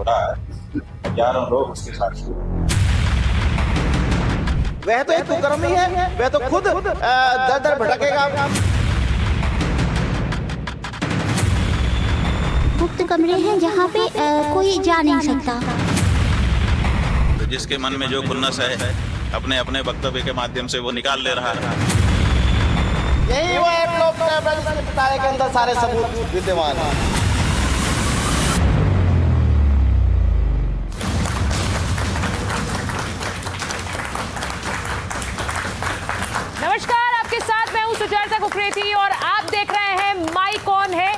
छोड़ा है, हजारों लोग उसके साथ। वह तो एक कुकर्म ही है, वह तो खुद दर दर भटकेगा। गुप्त कमरे हैं जहाँ पे कोई जा नहीं सकता। तो जिसके मन में जो खुन्नस है अपने अपने वक्तव्य के माध्यम से वो निकाल ले रहा है। यही वो एक लोग के पिटारे के अंदर सारे सबूत विद्यमान हैं। नमस्कार, आपके साथ मैं हूं सुचेता कुकरेती और आप देख रहे हैं माई कौन है।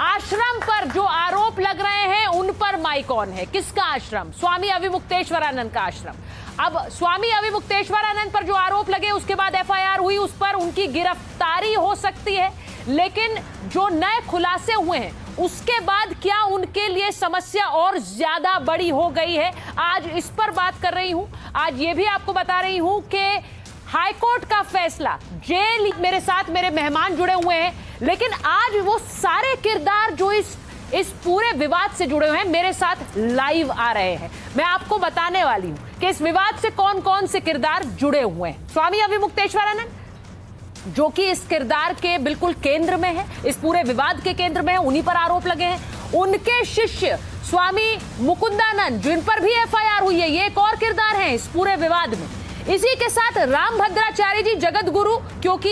आश्रम पर जो आरोप लग रहे हैं उन पर माई कौन है। किसका आश्रम? स्वामी अविमुक्तेश्वरानंद का आश्रम। अब स्वामी अविमुक्तेश्वरानंद पर जो आरोप लगे उसके बाद एफआईआर हुई, उस पर उनकी गिरफ्तारी हो सकती है, लेकिन जो नए खुलासे हुए हैं उसके बाद क्या उनके लिए समस्या और ज्यादा बड़ी हो गई है, आज इस पर बात कर रही हूं। आज ये भी आपको बता रही हूं कि हाईकोर्ट का फैसला, जेल, मेरे साथ मेरे मेहमान जुड़े हुए हैं, लेकिन आज वो सारे किरदार जो इस पूरे विवाद से जुड़े हुए हैं मेरे साथ लाइव आ रहे हैं। मैं आपको बताने वाली हूं कि इस विवाद से कौन कौन से किरदार जुड़े हुए हैं। स्वामी अविमुक्तेश्वरानंद जो कि इस किरदार के बिल्कुल केंद्र में है, इस पूरे विवाद के केंद्र में है, उन्हीं पर आरोप लगे हैं। उनके शिष्य स्वामी मुकुंदानंद जिन पर भी एफआईआर हुई है, ये एक और किरदार हैं इस पूरे विवाद में। इसी के साथ रामभद्राचार्य जी जगत गुरु, क्योंकि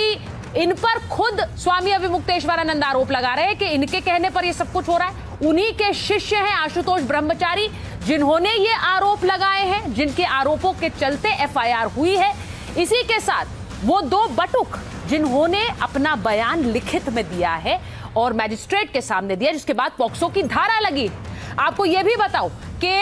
इन पर खुद स्वामी अविमुक्तेश्वरानंद आरोप लगा रहे हैं कि इनके कहने पर ये सब कुछ हो रहा है। उन्हीं के शिष्य हैं आशुतोष ब्रह्मचारी, जिन्होंने ये आरोप लगाए हैं, जिनके आरोपों के चलते एफआईआर हुई है। इसी के साथ वो दो बटुक जिन्होंने अपना बयान लिखित में दिया है और मैजिस्ट्रेट के सामने दिया, जिसके बाद पॉक्सो की धारा लगी। आपको ये भी बताओ कि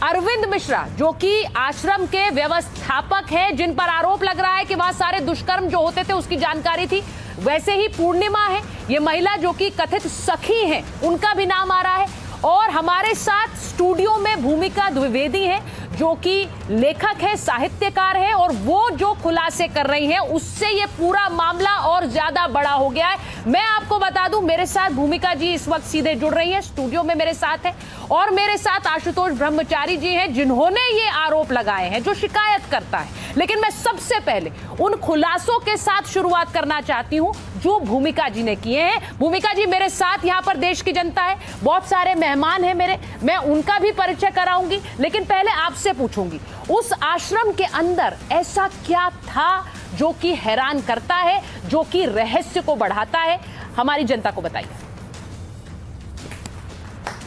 अरविंद मिश्रा जो कि आश्रम के व्यवस्थापक हैं, जिन पर आरोप लग रहा है कि वहां सारे दुष्कर्म जो होते थे उसकी जानकारी थी, वैसे ही पूर्णिमा है ये महिला जो कि कथित सखी हैं, उनका भी नाम आ रहा है। और हमारे साथ स्टूडियो में भूमिका द्विवेदी है जो कि लेखक है, साहित्यकार है, और वो जो खुलासे कर रही हैं उससे ये पूरा मामला और ज्यादा बड़ा हो गया है। मैं आपको बता दूं, मेरे साथ भूमिका जी इस वक्त सीधे जुड़ रही है, स्टूडियो में मेरे साथ है, और मेरे साथ आशुतोष ब्रह्मचारी जी हैं जिन्होंने ये आरोप लगाए हैं, जो शिकायत करता है। लेकिन मैं सबसे पहले उन खुलासों के साथ शुरुआत करना चाहती हूं जो भूमिका जी ने किए हैं। भूमिका जी मेरे साथ यहाँ पर देश की जनता है, बहुत सारे मेहमान हैं मेरे, मैं उनका भी परिचय कराऊंगी, लेकिन पहले आपसे पूछूंगी उस आश्रम के अंदर ऐसा क्या था जो कि हैरान करता है, जो कि रहस्य को बढ़ाता है, हमारी जनता को बताइए।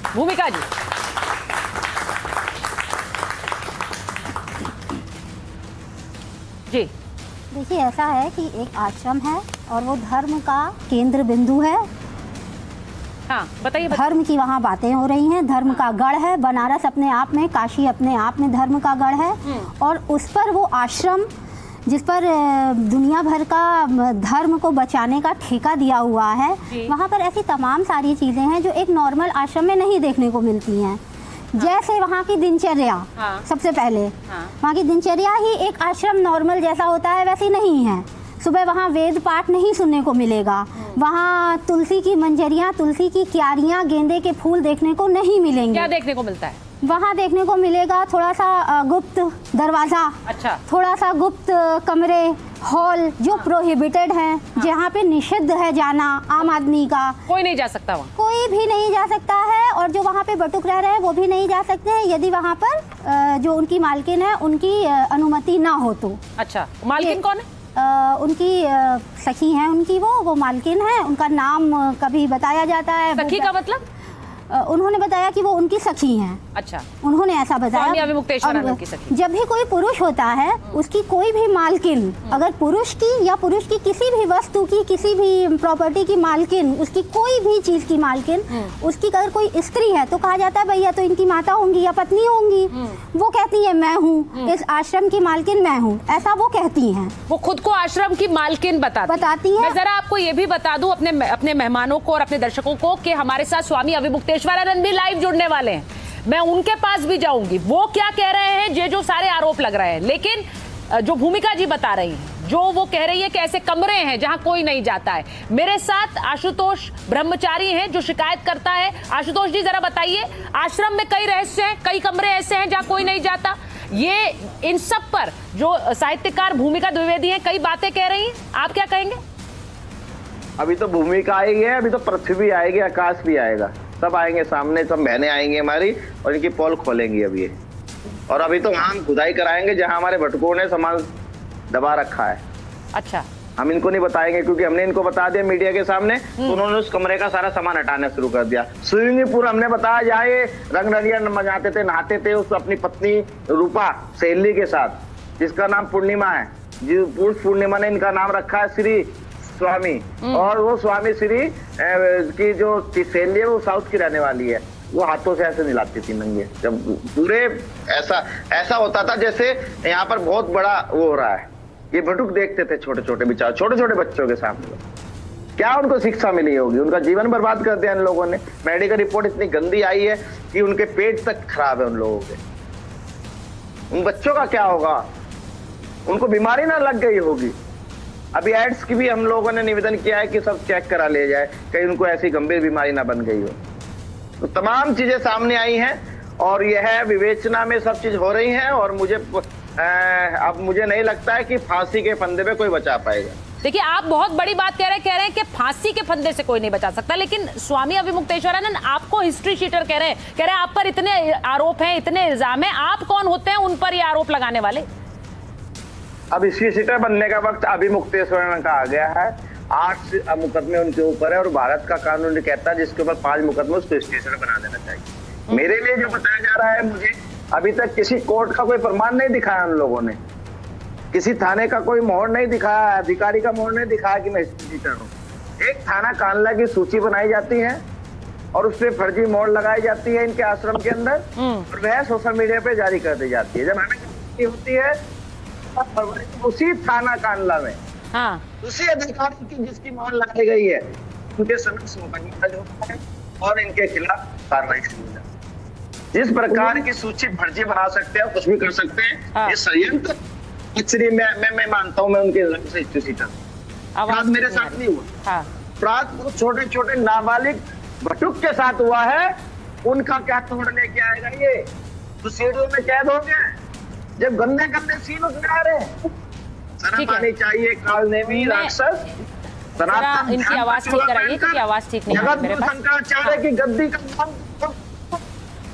भूमिका जी। जी देखिए, ऐसा है कि एक आश्रम है और वो धर्म का केंद्र बिंदु है। हाँ बताइए। धर्म की वहाँ बातें हो रही हैं, धर्म का गढ़ है। बनारस अपने आप में, काशी अपने आप में धर्म का गढ़ है, और उस पर वो आश्रम जिस पर दुनिया भर का धर्म को बचाने का ठेका दिया हुआ है, वहाँ पर ऐसी तमाम सारी चीज़ें हैं जो एक नॉर्मल आश्रम में नहीं देखने को मिलती हैं। जैसे वहाँ की दिनचर्या, सबसे पहले वहाँ की दिनचर्या ही एक आश्रम नॉर्मल जैसा होता है वैसी नहीं है। सुबह वहाँ वेद पाठ नहीं सुनने को मिलेगा, वहाँ तुलसी की मंजरियाँ, तुलसी की क्यारियाँ, गेंदे के फूल देखने को नहीं मिलेंगे। क्या देखने को मिलता है वहाँ? देखने को मिलेगा थोड़ा सा गुप्त दरवाज़ा, अच्छा, थोड़ा सा गुप्त कमरे, हॉल जो प्रोहिबिटेड हैं, जहाँ पे निषिद्ध है जाना आम आदमी का। कोई नहीं जा सकता वहाँ, कोई भी नहीं जा सकता है, और जो वहाँ पे बटुक रह रहे हैं वो भी नहीं जा सकते हैं यदि वहाँ पर जो उनकी मालकिन है उनकी अनुमति ना हो तो। अच्छा, मालकिन कौन है? उनकी सखी हैं, उनकी वो मालकिन है, उनका नाम कभी बताया जाता है। सखी का मतलब? उन्होंने बताया कि वो उनकी सखी हैं। अच्छा, उन्होंने ऐसा बताया। स्वामी अविमुक्तेश्वरानंद की सखी। जब भी कोई पुरुष होता है उसकी कोई भी मालकिन, अगर पुरुष की या पुरुष की किसी भी वस्तु की, किसी भी प्रॉपर्टी की मालकिन, उसकी कोई भी चीज की मालकिन, उसकी अगर कोई स्त्री है तो कहा जाता है भैया तो इनकी माता होंगी या पत्नी होंगी। वो कहती है मैं हूँ इस आश्रम की मालकिन, मैं हूँ, ऐसा वो कहती हैं। वो खुद को आश्रम की मालकिन बताती है। मैं जरा आपको ये भी बता दूं अपने मेहमानों को और अपने दर्शकों को कि हमारे साथ स्वामी अविमुक्तेश्वरानंद भी लाइव जुड़ने वाले हैं। मैं उनके पास भी जाऊंगी, वो क्या कह रहे हैं, ये जो सारे आरोप लग रहे हैं। लेकिन जो भूमिका जी बता रही हैं जो वो कह रही है कि ऐसे कमरे हैं जहां कोई नहीं जाता है। मेरे साथ आशुतोष ब्रह्मचारी हैं जो शिकायत करता है। आशुतोष जी जरा बताइए, आश्रम में कई रहस्य हैं, कई कमरे ऐसे हैं जहां कोई नहीं जाता, ये इन सब पर जो साहित्यकार भूमिका द्विवेदी हैं कई बातें कह रही हैं, आप क्या कहेंगे? अभी तो भूमिका आई है, अभी तो पृथ्वी भी आएगी, आकाश भी आएगा, सब आएंगे सामने, सब बहनें आएंगी हमारी और इनकी पोल खोलेंगी अभी ये। और अभी तो वहां खुदाई कराएंगे जहां हमारे भटकों ने सामान दबा रखा है। अच्छा, हम इनको नहीं बताएंगे क्योंकि हमने इनको बता दिया मीडिया के सामने, तो उन्होंने उस कमरे का सारा सामान हटाना शुरू कर दिया। स्विमिंग पूल हमने बताया जहाँ ये रंग रंगिया मजाते थे, नहाते थे उस अपनी पत्नी रूपा सहेली के साथ, जिसका नाम पूर्णिमा है, उस पूर्णिमा ने इनका नाम रखा है श्री स्वामी। और वो स्वामी श्री की जो सहेली है वो साउथ की रहने वाली है, वो हाथों से ऐसे निलाती थी नंगे, जब पूरे ऐसा होता था जैसे यहाँ पर बहुत बड़ा वो हो रहा है। ये भटुक देखते थे छोटे छोटे बेचारे, छोटे छोटे बच्चों के सामने। क्या उनको शिक्षा मिली होगी, उनका जीवन बर्बाद कर दिया इन लोगों ने। मेडिकल रिपोर्ट इतनी गंदी आई है कि उनके पेट तक खराब है उन लोगों के। उन बच्चों का क्या होगा, उनको बीमारी ना लग गई होगी। अभी एड्स की भी हम लोगों ने निवेदन किया है कि सब चेक करा ले जाए, कहीं उनको ऐसी गंभीर बीमारी ना बन गई हो। तो तमाम चीजें सामने आई हैं और यह विवेचना में सब चीज हो रही है। और अब मुझे नहीं लगता है कि फांसी के फंदे पे कोई बचा पाएगा। देखिए, आप बहुत बड़ी बात कह रहे हैं कि फांसी के फंदे से कोई नहीं बचा सकता, लेकिन स्वामी अभिमुक्तेश्वरानंद आपको हिस्ट्री शीटर कह रहे हैं आप पर इतने आरोप हैं, इतने इल्जाम हैं, आप कौन होते हैं उन पर ये आरोप लगाने वाले? अब हिस्ट्री शीटर बनने का वक्त अभिमुक्तेश्वरानंद का आ गया है। 8 मुकदमे उनके ऊपर है और भारत का कानून कहता है जिसके ऊपर 5 मुकदमे उसको हिस्ट्री शीटर बना देना चाहिए। मेरे लिए जो बताया जा रहा है, मुझे अभी तक किसी कोर्ट का कोई प्रमाण नहीं दिखाया उन लोगों ने, किसी थाने का कोई मोहर नहीं दिखाया, अधिकारी का मोहर नहीं दिखाया कि मैं हिस्ट्री शीटर हूँ। एक थाना कानला की सूची बनाई जाती है और उस पर फर्जी मोहर लगाई जाती है इनके आश्रम के अंदर और वह सोशल मीडिया पे जारी कर दी जाती है। जब हमें होती है उसी थाना कानला में, हाँ, उसी अधिकारी की जिसकी मोहर लगाई गई है उनके समक्ष मुकदमा होता है और इनके खिलाफ कार्रवाई शुरू हो जाती है। जिस प्रकार की सूची फर्जी बना सकते हैं, कुछ भी कर सकते हैं, हाँ। ये षड्यंत्र मैं मानता हूँ, मैं उनके से हिस्ट्री शीटर। अपराध मेरे साथ नहीं हुआ, हाँ। अपराध वो छोटे छोटे नाबालिग भटुक के साथ हुआ है, उनका क्या तोड़ लेके आएगा ये? तो सीढ़ियों में कैद हो गए जब गंदे गंदे सीन उसमें आ रहे हैं। शर्म आनी चाहिए कालनेमी राक्षस। इनकी आवाज ठीक कराइए क्योंकि आवाज ठीक नहीं है मेरे पास। शंकराचार्य की गद्दी का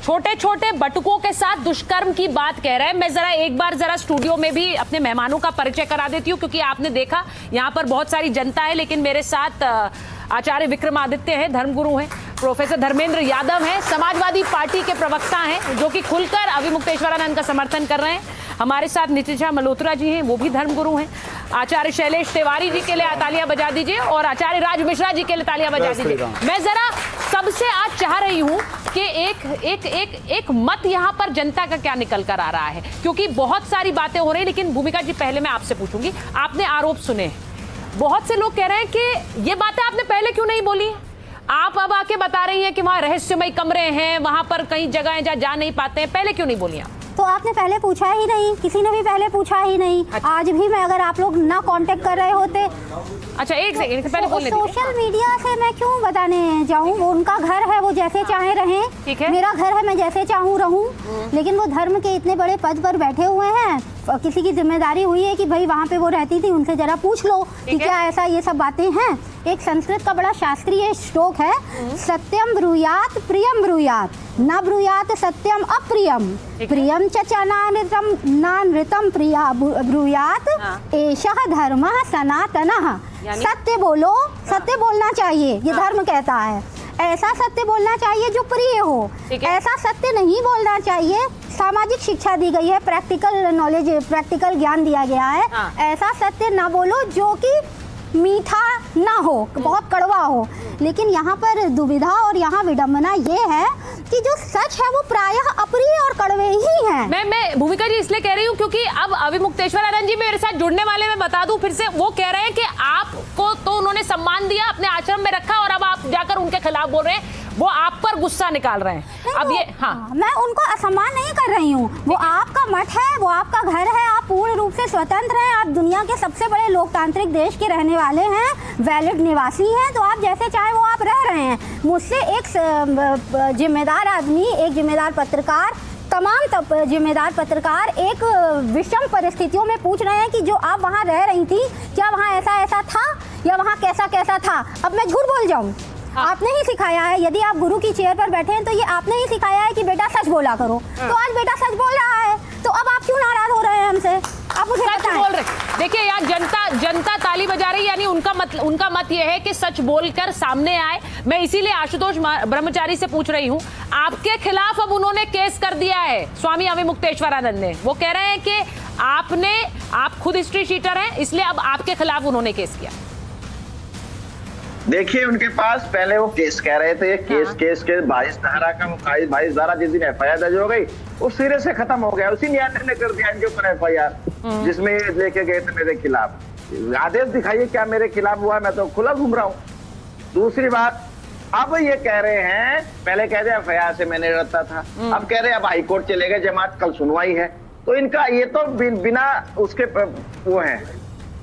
छोटे छोटे बटुकों के साथ दुष्कर्म की बात कह रहे हैं। मैं एक बार स्टूडियो में भी अपने मेहमानों का परिचय करा देती हूँ क्योंकि आपने देखा यहाँ पर बहुत सारी जनता है, लेकिन मेरे साथ आचार्य विक्रमादित्य हैं, धर्मगुरु हैं, प्रोफेसर धर्मेंद्र यादव हैं, समाजवादी पार्टी के प्रवक्ता हैं जो कि खुलकर अभिमुक्तेश्वरानंद का समर्थन कर रहे हैं। हमारे साथ नितिशा मल्होत्रा जी हैं, वो भी धर्मगुरु हैं। आचार्य शैलेश तिवारी जी के लिए तालियां बजा दीजिए और आचार्य राज मिश्रा जी के लिए तालियां बजा दीजिए। मैं जरा सबसे आज चाह रही हूं कि एक मत यहां पर जनता का क्या निकल कर आ रहा है, क्योंकि बहुत सारी बातें हो रही हैं। लेकिन भूमिका जी, पहले मैं आपसे पूछूंगी, आपने आरोप सुने, बहुत से लोग कह रहे हैं कि ये बातें आपने पहले क्यों नहीं बोली? आप अब आके बता रही हैं कि वहां रहस्यमय कमरे हैं, वहां पर कई जगह हैं जहां जा नहीं पाते हैं, पहले क्यों नहीं बोली आप? तो आपने पहले पूछा ही नहीं, किसी ने भी पहले पूछा ही नहीं। अच्छा। आज भी मैं अगर आप लोग ना कांटेक्ट कर रहे होते, अच्छा एक सेकंड पहले बोलने दीजिए। सोशल मीडिया से मैं क्यों बताने जाऊं? वो उनका घर है, वो जैसे चाहे रहें, ठीक है। मेरा घर है, मैं जैसे चाहूं रहूं, लेकिन वो धर्म के इतने बड़े पद पर बैठे हुए हैं, किसी की जिम्मेदारी हुई है कि भाई वहाँ पे वो रहती थी, उनसे जरा पूछ लो कि क्या ऐसा ये सब बातें हैं। एक संस्कृत का बड़ा शास्त्रीय श्लोक है, सत्यम ब्रूयात प्रियम ब्रूयात, न ब्रूयात सत्यम अप्रियम, प्रियम च नानृतम नानृतम प्रिया ब्रूयात, एषः धर्मः सनातनः। सत्य बोलो, सत्य बोलना चाहिए, ये धर्म कहता है। ऐसा सत्य बोलना चाहिए जो प्रिय हो, ऐसा सत्य नहीं बोलना चाहिए। सामाजिक शिक्षा दी गई है, प्रैक्टिकल नॉलेज, प्रैक्टिकल ज्ञान दिया गया है। ऐसा सत्य ना बोलो जो कि मीठा ना हो, बहुत कड़वा हो। लेकिन यहाँ पर दुविधा और यहाँ विडंबना ये है कि जो सच है वो प्रायः अप्रिय और कड़वे ही हैं। मैं भूमिका जी इसलिए कह रही हूँ क्योंकि अब अभिमुक्तेश्वरानंद जी मेरे साथ जुड़ने वाले, मैं बता दूं फिर से, वो कह रहे हैं कि आपको तो उन्होंने सम्मान दिया, अपने आश्रम में रखा, और अब आप जाकर उनके खिलाफ बोल रहे हैं, वो आप पर गुस्सा निकाल रहे हैं। अब ये मैं उनको असम्मान नहीं कर रही हूँ, वो आपका मठ है, वो आपका घर है, आप पूर्ण रूप से स्वतंत्र हैं, आप दुनिया के सबसे बड़े लोकतांत्रिक देश के रहने वाले हैं, वैलिड निवासी हैं, तो आप जैसे चाहे वो आप रह रहे हैं। मुझसे एक जिम्मेदार आदमी, एक जिम्मेदार पत्रकार, तमाम जिम्मेदार पत्रकार एक विषम परिस्थितियों में पूछ रहे हैं कि जो आप वहाँ रह रही थी, क्या वहाँ ऐसा ऐसा था या वहाँ कैसा कैसा था। अब मैं झूठ बोल जाऊँ? हाँ। आपने ही सिखाया है, यदि आप गुरु की चेयर पर बैठे हैं तो ये आपने ही सिखाया है कि बेटा सच बोला करो। तो आज बेटा सच बोल रहा है, तो अब आप क्यों नाराज हो रहे हैं हमसे? आप मुझे सच बताएं। बोल रहे। देखिए यार, जनता ताली बजा रही, यानी उनका मत ये है कि सच बोलकर सामने आए। मैं इसीलिए आशुतोष ब्रह्मचारी से पूछ रही हूँ, आपके खिलाफ अब उन्होंने केस कर दिया है स्वामी अविमुक्तेश्वरानंद ने। वो कह रहे हैं कि आप खुद हिस्ट्री शीटर हैं, इसलिए अब आपके खिलाफ उन्होंने केस किया। देखिए, उनके पास पहले वो केस कह रहे थे, केस के 22 धारा का 22 धारा जिस दिन एफआईआर दर्ज हो गई वो सिरे से खत्म हो गया। उसी न्यायालय ने कर दिया इनके ऊपर एफआईआर, जिसमें लेके गए थे मेरे खिलाफ। आदेश दिखाइए क्या मेरे खिलाफ हुआ, मैं तो खुला घूम रहा हूँ। दूसरी बात, अब ये कह रहे हैं, पहले कह रहे एफआईआर से मैंने रखता था, अब कह रहे अब हाईकोर्ट चले गए, जमात कल सुनवाई है। तो इनका ये तो बिना उसके वो है,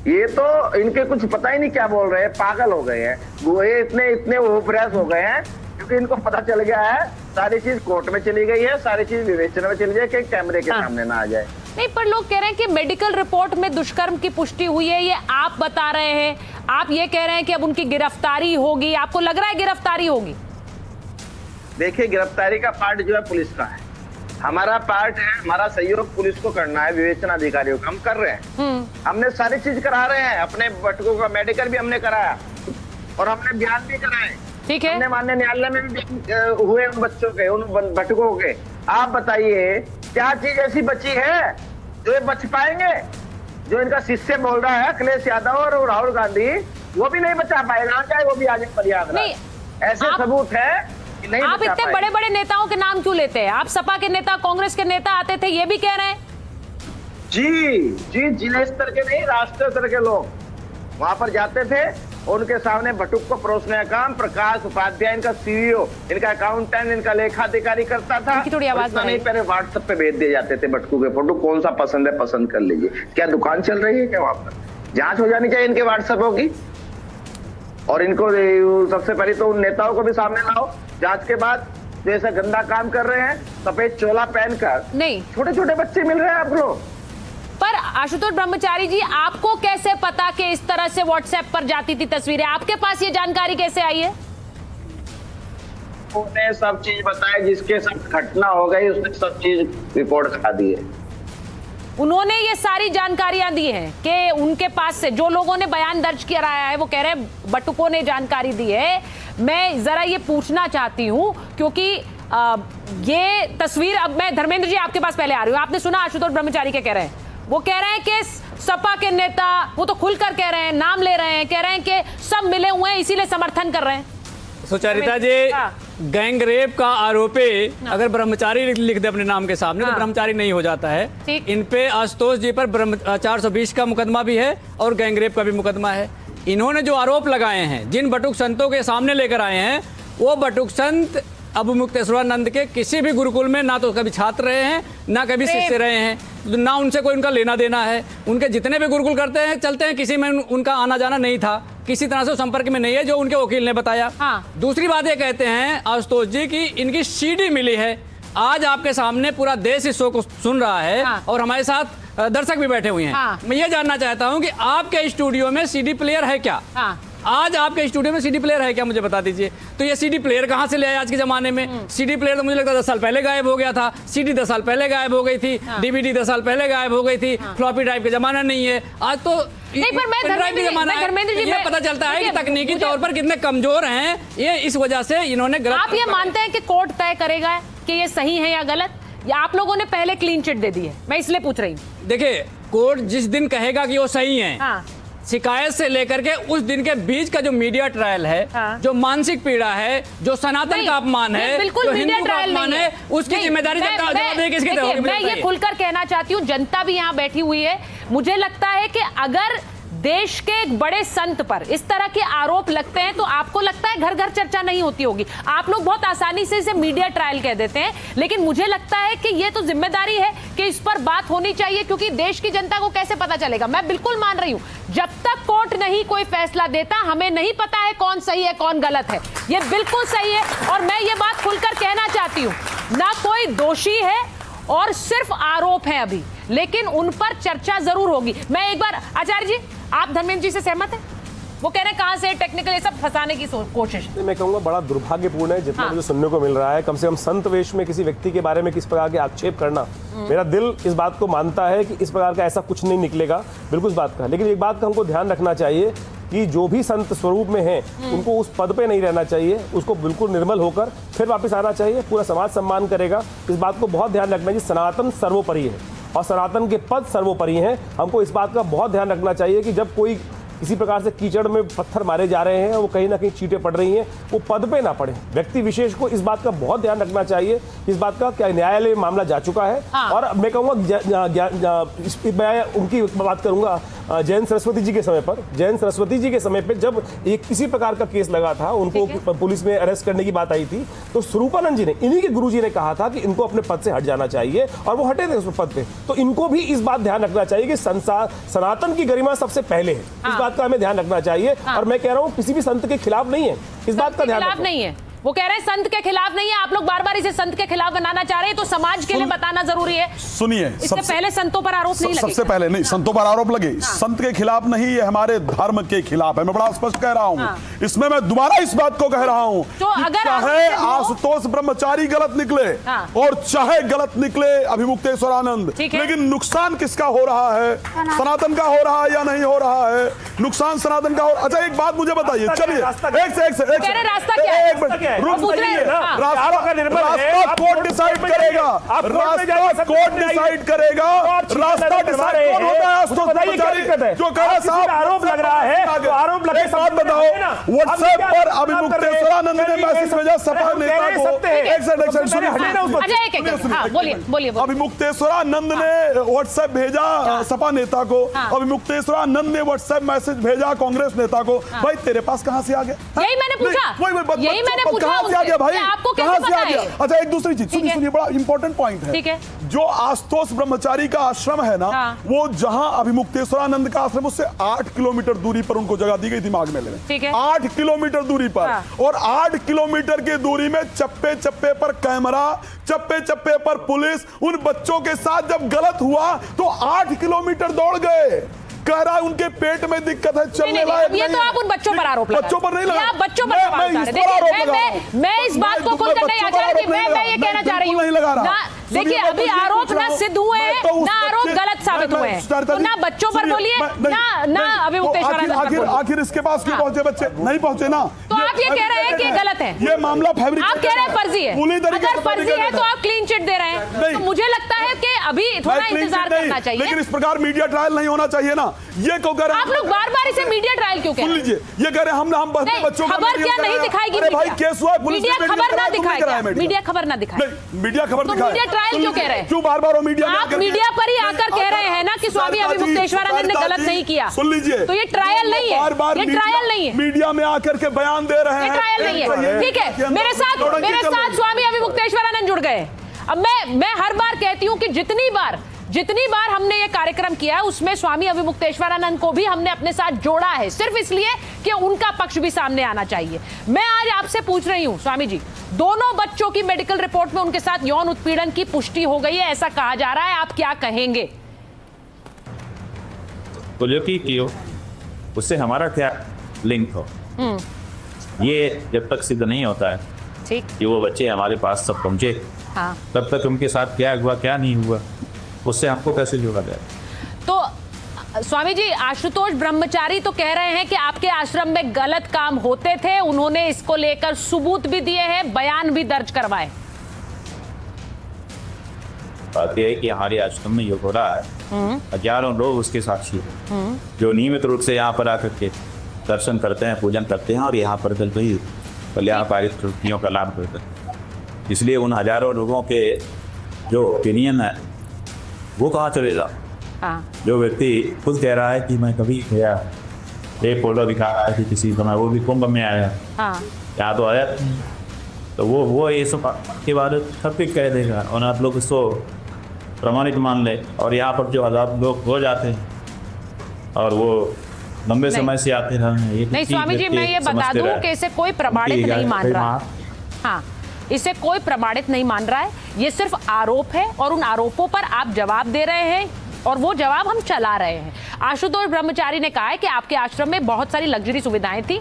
ये तो इनके कुछ पता ही नहीं क्या बोल रहे हैं, पागल हो गए हैं वो। ये इतने ओवरप्रेस हो गए हैं क्योंकि इनको पता चल गया है सारी चीज कोर्ट में चली गई है, सारी चीज विवेचना में चली जाए कि कैमरे के सामने ना आ जाए। नहीं, पर लोग कह रहे हैं कि मेडिकल रिपोर्ट में दुष्कर्म की पुष्टि हुई है, ये आप बता रहे हैं। आप ये कह रहे हैं कि अब उनकी गिरफ्तारी होगी, आपको लग रहा है गिरफ्तारी होगी? देखिए, गिरफ्तारी का पार्ट जो है पुलिस का है, हमारा पार्ट है, हमारा सहयोग पुलिस को करना है, विवेचना अधिकारियों का हम कर रहे हैं। हमने सारी चीज करा रहे हैं, अपने बटुकों का मेडिकल भी हमने कराया और हमने बयान भी कराए। ठीक है, हमने माननीय न्यायालय में भी हुए उन बच्चों के, उन बटुकों के। आप बताइए क्या चीज ऐसी बची है जो ये बच पाएंगे? जो इनका शिष्य बोल रहा है अखिलेश यादव और राहुल गांधी, वो भी नहीं बचा पाएगा, चाहे वो भी आज प्रयागराज। ऐसे सबूत है। आप इतने बड़े बड़े नेताओं के नाम क्यों लेते हैं? आप सपा के नेता, कांग्रेस के नेता आते थे, ये भी कह रहे हैं। जी जिले स्तर के नहीं, राष्ट्रीय स्तर के लोग वहां पर जाते थे, उनके सामने बटुक को परोसने का काम प्रकाश उपाध्याय, इनका सीईओ, इनका अकाउंटेंट, इनका लेखाधिकारी करता था। थोड़ी आवाज नहीं, पहले व्हाट्सएप पे भेज दिए जाते थे बटुक के फोटो, कौन सा पसंद है पसंद कर लीजिए। क्या दुकान चल रही है क्या वहां पर? जांच हो जानी चाहिए इनके व्हाट्सएपों की, और इनको सबसे पहले तो उन नेताओं को भी सामने लाओ जांच के बाद, जो ऐसा गंदा काम कर रहे हैं सफेद चोला पहनकर। नहीं, छोटे छोटे बच्चे मिल रहे हैं आप लोग। पर आशुतोष ब्रह्मचारी जी, आपको कैसे पता कि इस तरह से व्हाट्सएप पर जाती थी तस्वीरें? आपके पास ये जानकारी कैसे आई है? उन्हें सब चीज बताया, जिसके साथ घटना हो गई उसने सब चीज रिपोर्ट करा दी है। उन्होंने ये सारी जानकारियां दी हैं कि उनके पास से जो लोगों ने बयान दर्ज कराया है, वो कह रहे हैं बटुकों ने जानकारी दी है। मैं जरा ये पूछना चाहती हूं क्योंकि ये तस्वीर, अब मैं धर्मेंद्र जी आपके पास पहले आ रही हूं। आपने सुना आशुतोष ब्रह्मचारी क्या कह रहे हैं? वो कह रहे हैं कि सपा के नेता, वो तो खुलकर कह रहे हैं, नाम ले रहे हैं, कह रहे हैं कि सब मिले हुए हैं इसीलिए समर्थन कर रहे हैं। सुचरिता जी, गैंग रेप का आरोपी अगर ब्रह्मचारी लिख दे अपने नाम के सामने तो ब्रह्मचारी नहीं हो जाता है। इन पे आशुतोष जी पर 420 का मुकदमा भी है और गैंग रेप का भी मुकदमा है। इन्होंने जो आरोप लगाए हैं, जिन बटुक संतों के सामने लेकर आए हैं, वो बटुक संत अविमुक्तेश्वरानंद के किसी भी गुरुकुल में ना तो कभी छात्र रहे हैं, ना कभी शिष्य रहे हैं, ना उनसे कोई उनका लेना देना है। उनके जितने भी गुरुकुल करते हैं चलते हैं, किसी में उनका आना जाना नहीं था, किसी तरह से संपर्क में नहीं है, जो उनके वकील ने बताया। दूसरी बात ये कहते हैं आशुतोष जी की इनकी सीडी मिली है। आज आपके सामने पूरा देश इस शो को सुन रहा है और हमारे साथ दर्शक भी बैठे हुए हैं। मैं ये जानना चाहता हूँ कि आपके स्टूडियो में सीडी प्लेयर है क्या? आज आपके स्टूडियो में सीडी प्लेयर है क्या, मुझे बता दीजिए। तो ये सीडी प्लेयर कहाँ से ले आए आज के जमाने में? सीडी प्लेयर तो मुझे लगता है 10 साल पहले गायब हो गया था, सीडी 10 साल पहले गायब हो गई थी, डीवीडी 10 साल पहले गायब हो गई थी, फ्लॉपी ड्राइव का जमाना नहीं है आज तो। नहीं, पर मैं धर्मेंद्र जी, ये पता चलता है कि तकनीकी तौर पर कितने कमजोर हैं ये, इस वजह से इन्होंने गलत। आप ये मानते हैं कि कोर्ट तय करेगा कि ये सही है या गलत, या आप लोगों ने पहले क्लीन चिट दे दी है? मैं इसलिए पूछ रही हूँ। देखिए, कोर्ट जिस दिन कहेगा कि वो सही है, शिकायत से लेकर के उस दिन के बीच का जो मीडिया ट्रायल है, जो मानसिक पीड़ा है, जो सनातन का अपमान है, जो हिंदू का अपमान है, उसकी जिम्मेदारी किसकी होगी? मैं ये खुलकर कहना चाहती हूँ, जनता भी यहाँ बैठी हुई है। मुझे लगता है कि अगर देश के एक बड़े संत पर इस तरह के आरोप लगते हैं तो आपको लगता है घर घर चर्चा नहीं होती होगी? आप लोग बहुत आसानी से इसे मीडिया ट्रायल कह देते हैं, लेकिन मुझे लगता है कि ये तो जिम्मेदारी है कि इस पर बात होनी चाहिए, क्योंकि देश की जनता को कैसे पता चलेगा? मैं बिल्कुल मान रही हूं, जब तक कोर्ट नहीं कोई फैसला देता हमें नहीं पता है कौन सही है कौन गलत है। ये बिल्कुल सही है और मैं ये बात खुलकर कहना चाहती हूं, ना कोई दोषी है और सिर्फ आरोप है अभी, लेकिन उन पर चर्चा जरूर होगी। मैं एक बार आचार्य जी, आप धर्मेंद्र जी से सहमत हैं? वो कह रहे हैं कहां से टेक्निकल ये सब फंसाने की कोशिश। मैं कहूँगा बड़ा दुर्भाग्यपूर्ण है जितना मुझे सुनने को मिल रहा है। कम से कम संत वेश में किसी व्यक्ति के बारे में किस प्रकार के आक्षेप करना, मेरा दिल इस बात को मानता है कि इस प्रकार का ऐसा कुछ नहीं निकलेगा, बिल्कुल इस बात का। लेकिन एक बात का हमको ध्यान रखना चाहिए कि जो भी संत स्वरूप में हैं उनको उस पद पे नहीं रहना चाहिए, उसको बिल्कुल निर्मल होकर फिर वापस आना चाहिए। पूरा समाज सम्मान करेगा, इस बात को बहुत ध्यान रखना चाहिए। सनातन सर्वोपरि है और सनातन के पद सर्वोपरि हैं। हमको इस बात का बहुत ध्यान रखना चाहिए कि जब कोई किसी प्रकार से कीचड़ में पत्थर मारे जा रहे हैं, वो कहीं ना कहीं चींटे पड़ रही हैं, वो पद पे ना पड़े। व्यक्ति विशेष को इस बात का बहुत ध्यान रखना चाहिए। इस बात का क्या न्यायालय में मामला जा चुका है। और मैं कहूँगा मैं उनकी बात करूँगा जैन सरस्वती जी के समय पर। जैन सरस्वती जी के समय पे जब एक किसी प्रकार का केस लगा था, उनको पुलिस में अरेस्ट करने की बात आई थी, तो स्वरूपानंद जी ने, इन्हीं के गुरुजी ने कहा था कि इनको अपने पद से हट जाना चाहिए और वो हटे थे उस पद पे। तो इनको भी इस बात ध्यान रखना चाहिए कि सनातन की गरिमा सबसे पहले है। इस बात का हमें ध्यान रखना चाहिए। और मैं कह रहा हूँ किसी भी संत के खिलाफ नहीं है, इस बात का ध्यान रखना नहीं है। वो कह रहे हैं संत के खिलाफ नहीं है, आप लोग बार बार इसे संत के खिलाफ बनाना चाह रहे हैं, तो समाज के लिए बताना जरूरी है। सुनिए, इससे पहले संतों पर आरोप नहीं लगे। सबसे पहले नहीं, संतों पर आरोप लगे, संत के खिलाफ नहीं, ये हमारे धर्म के खिलाफ है। मैं बड़ा स्पष्ट कह रहा हूँ। इसमें मैं दोबारा इस बात को कह रहा हूँ, तो अगर चाहे आशुतोष ब्रह्मचारी गलत निकले और चाहे गलत निकले अभिमुक्तेश्वर आनंद, लेकिन नुकसान किसका हो रहा है? सनातन का हो रहा है या नहीं हो रहा है? नुकसान सनातन का हो। अच्छा एक बात मुझे बताइए, चलिए रास्ता कोर्ट डिसाइड करेगा, रास्ता कोर्ट डिसाइड करेगा, रास्ता डिसाइड कौन होता है? जो कह रहा साहब आरोप लग रहा है, तो आरोप लगे। एक बात बताओ, व्हाट्सएप पर अभिमुक्तेश्वरानंद ने मैसेज भेजा सपा नेता को। अभिमुक्तेश्वरानंद ने व्हाट्सएप भेजा सपा नेता को, अभिमुक्तेश्वरानंद ने व्हाट्सएप मैसेज भेजा कांग्रेस नेता को। भाई तेरे पास कहां से आ गया? यही मैंने पूछा, यही मैंने पूछा कहां से आ गया भाई? आपको कैसे कहां से आ पता गया? है? अच्छा एक दूसरी चीज सुनिए, बड़ा इंपॉर्टेंट पॉइंट है। ठीक है। जो आशुतोष ब्रह्मचारी का आश्रम है ना, वो जहां अभिमुक्तेश्वरानंद का आश्रम, उससे 8 किलोमीटर दूरी पर उनको जगह दी गई थी माघ मेले में। ठीक है। 8 किलोमीटर दूरी पर, और 8 किलोमीटर की दूरी में चप्पे चप्पे पर कैमरा, चप्पे चप्पे पर पुलिस। उन बच्चों के साथ जब गलत हुआ तो 8 किलोमीटर दौड़ गए। कह रहा है उनके पेट में दिक्कत है, चलने लायक नहीं। ये तो आप उन बच्चों पर आरोप लगा, बच्चों पर नहीं लगा, बच्चों पर सवाल उठा रहे हैं। मैं इस बात को खुलकर नहीं, आचार्य जी मैं ये कहना चाह रही हूँ, देखिए अभी आरोप ना सिद्ध हुए हैं, ना आरोप गलत साबित हुए हैं, तो ना बच्चों पर बोलिए, ना अभिमुक्तेश्वरानंद। आखिर इसके पास क्यों पहुंचे बच्चे? नहीं पहुंचे ना। तो आप ये कह रहे हैं कि गलत है, ये मामला फैब्रिक, आप कह रहे हैं फर्जी है। अगर फर्जी है तो आप क्लीन चिट दे रहे हैं, तो मुझे लगता है कि अभी थोड़ा इंतजार करना चाहिए। लेकिन इस प्रकार मीडिया ट्रायल नहीं होना चाहिए ना। ये क्यों कह रहे हैं आप लोग बार बार इसे मीडिया ट्रायल क्यों कह रहे हैं? लीजिए, ये कह रहे हैं हम बच्चों को खबर क्या नहीं दिखाएगी? भाई केस हुआ, मीडिया खबर ना दिखाएगा, मीडिया खबर ना दिखाए, मीडिया खबर तो मीडिया ट्रायल क्यों कह रहे हैं? क्यों बार बार मीडिया आप मीडिया पर ही आकर कह रहे हैं ना कि स्वामी अभिमुक्तेश्वरानंद ने गलत नहीं किया। सुन लीजिए, तो ये ट्रायल नहीं है, ये ट्रायल नहीं है, मीडिया में आकर के बयान दे रहे हैं, ट्रायल नहीं है। ठीक है, मेरे साथ स्वामी अभिमुक्तेश्वरानंद जुड़ गए। अब मैं हर बार कहती हूँ कि जितनी बार हमने ये कार्यक्रम किया है उसमें स्वामी अभिमुक्तेश्वरानंद को भी हमने अपने साथ जोड़ा है, सिर्फ इसलिए कि उनका पक्ष भी सामने आना चाहिए। मैं आज आपसे पूछ रही हूं स्वामी जी, दोनों बच्चों की मेडिकल रिपोर्ट में उनके साथ यौन उत्पीड़न की पुष्टि हो गई है, ऐसा कहा जा रहा है, आप क्या कहेंगे? तो जो की हो उससे हमारा क्या लिंक हो, ये जब तक सिद्ध नहीं होता है ठीक कि वो बच्चे हमारे पास सब पहुंचे, तब तक उनके साथ क्या हुआ क्या नहीं हुआ उससे हमको कैसे जोड़ा जाए? तो स्वामी जी, आशुतोष ब्रह्मचारी तो कह रहे हैं कि आपके आश्रम में गलत काम होते थे, उन्होंने इसको लेकर सबूत भी दिए हैं, बयान भी दर्ज करवाए। बात यह है कि हमारे आश्रम में योग हो रहा है, हजारों लोग उसके साक्षी हैं, जो नियमित रूप से यहाँ पर आकर के दर्शन करते हैं, पूजन करते हैं और यहाँ पर कल्याणकारी त्रुटियों का लाभ करते हैं। इसलिए उन हजारों लोगों के जो ओपिनियन है वो कहाँ चलेगा? जो व्यक्ति खुद कह रहा है कि मैं कभी गया, एक फोटो दिखा रहा है कि किसी समय वो भी कुंभ में आया, यहाँ तो आया, तो वो ये सब के बाद सब कुछ कह देगा और आप लोग इसको प्रमाणित मान ले। और यहाँ पर जो आज़ाद लोग हो जाते हैं और वो लंबे समय से आते रहे। नहीं स्वामी जी, मैं ये बता दूं कि इसे कोई प्रमाणित नहीं मान रहा। हाँ, इसे कोई प्रमाणित नहीं मान रहा है, ये सिर्फ आरोप है और उन आरोपों पर आप जवाब दे रहे हैं और वो जवाब हम चला रहे हैं। आशुतोष ब्रह्मचारी ने कहा है कि आपके आश्रम में बहुत सारी लग्जरी सुविधाएं थी।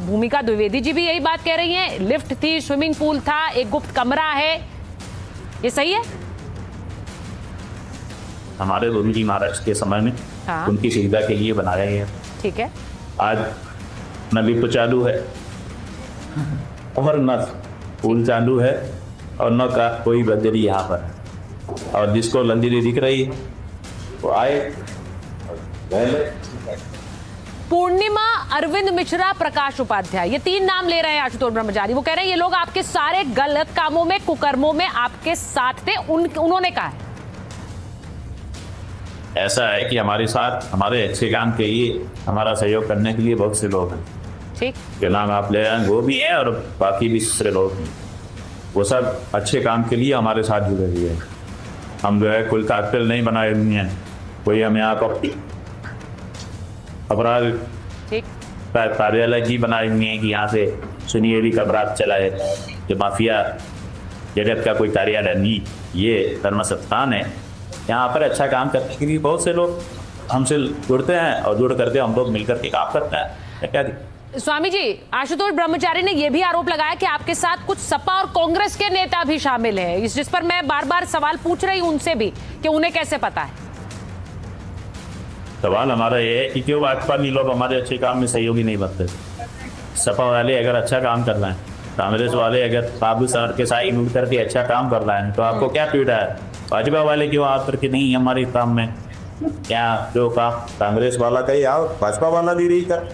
भूमिका द्विवेदी जी भी यही बात कह रही हैं, लिफ्ट थी, स्विमिंग पूल था, एक गुप्त कमरा है, ये सही है? हमारे गुरु जी महाराज के समय में उनकी सुविधा के लिए बनाया गया। ठीक है। आज न लिफ्ट चालू है और न पूल चालू है और न का कोई लग्जरी यहाँ पर है। और जिसको लग्जरी दिख रही है वो आए। पूर्णिमा, अरविंद मिश्रा, प्रकाश उपाध्याय, ये 3 नाम ले रहे हैं आशुतोष ब्रह्मचारी। वो कह रहे हैं ये लोग आपके सारे गलत कामों में, कुकर्मों में आपके साथ थे। उन्होंने कहा है ऐसा है कि हमारे साथ हमारे अच्छे काम के लिए, हमारा सहयोग करने के लिए बहुत से लोग हैं। ठीक, जो नाम आप ले रहे हैं वो भी हैं और बाकी भी दूसरे लोग हैं। वो सब अच्छे काम के लिए हमारे साथ जुड़े हुए हैं। हम जो है कोई कार्टेल नहीं बनाए हुए हैं, कोई हमें यहाँ पर अपराध कार्यालय जी बनाए हुए हैं कि यहाँ से सुनिएरी का अपराध चला है। जो माफिया जगत का कोई कार्यालय नहीं, ये धर्म स्थान है। यहाँ पर अच्छा काम करने के लिए बहुत से लोग हमसे जुड़ते हैं और जुड़ करके हम लोग मिलकर के काम करते हैं। क्या स्वामी जी, आशुतोष ब्रह्मचारी ने यह भी आरोप लगाया कि आपके साथ कुछ सपा और कांग्रेस के नेता भी शामिल हैं, जिस पर मैं बार बार सवाल पूछ रही हूं उनसे भी कि उन्हें कैसे पता है। सवाल हमारा ये है कि क्यों भाजपा लोग हमारे अच्छे काम में सहयोगी नहीं बनते। सपा वाले अगर अच्छा काम कर रहे हैं, कांग्रेस वाले अगर बाबू सर के साथ मिल करके अच्छा काम कर रहे हैं, तो आपको क्या पीड़ा है? भाजपा वाले क्यों आप करके नहीं हमारे काम में? क्या जो काम कांग्रेस वाला कही आओ, भाजपा वाला भी रही कर।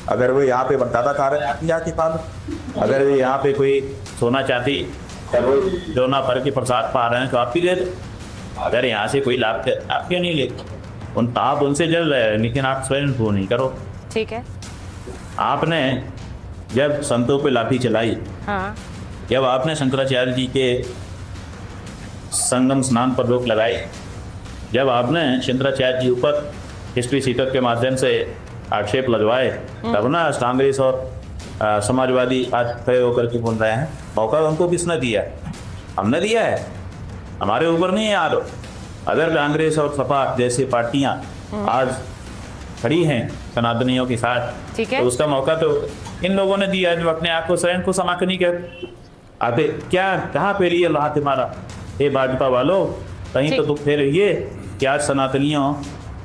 अगर वो यहाँ पे बंटाता खा रहे हैं जाके खा लो। अगर वो यहाँ पे कोई सोना चाहती जो ना भर के प्रसाद पा रहे हैं तो आप भी दे दो। अगर यहाँ से कोई लाभ आप क्यों नहीं लेते? आप उनसे जल रहे हैं लेकिन आप स्वयं वो नहीं करो। ठीक है। आपने जब संतों पे लाठी चलाई, जब आपने शंकराचार्य जी के संगम स्नान पर रोक लगाई, जब आपने शंकराचार्य जी ऊपर हिस्ट्री सीटर के माध्यम से आक्षेप लगवाए, तब ना कांग्रेस और समाजवादी आज खड़े होकर के बोल रहे हैं। मौका उनको किसने दिया? हमने दिया है, हमारे ऊपर नहीं है आरोप। अगर कांग्रेस और सपा जैसी पार्टियां आज खड़ी हैं सनातनियों के साथ, तो उसका मौका तो इन लोगों ने दिया जो अपने आप को स्वयं को समाप्त नहीं कर आते। क्या कहाँ पे लिए हाथ हमारा? हे भाजपा वालों, कहीं तो तुम फिर ये कि आज सनातनियों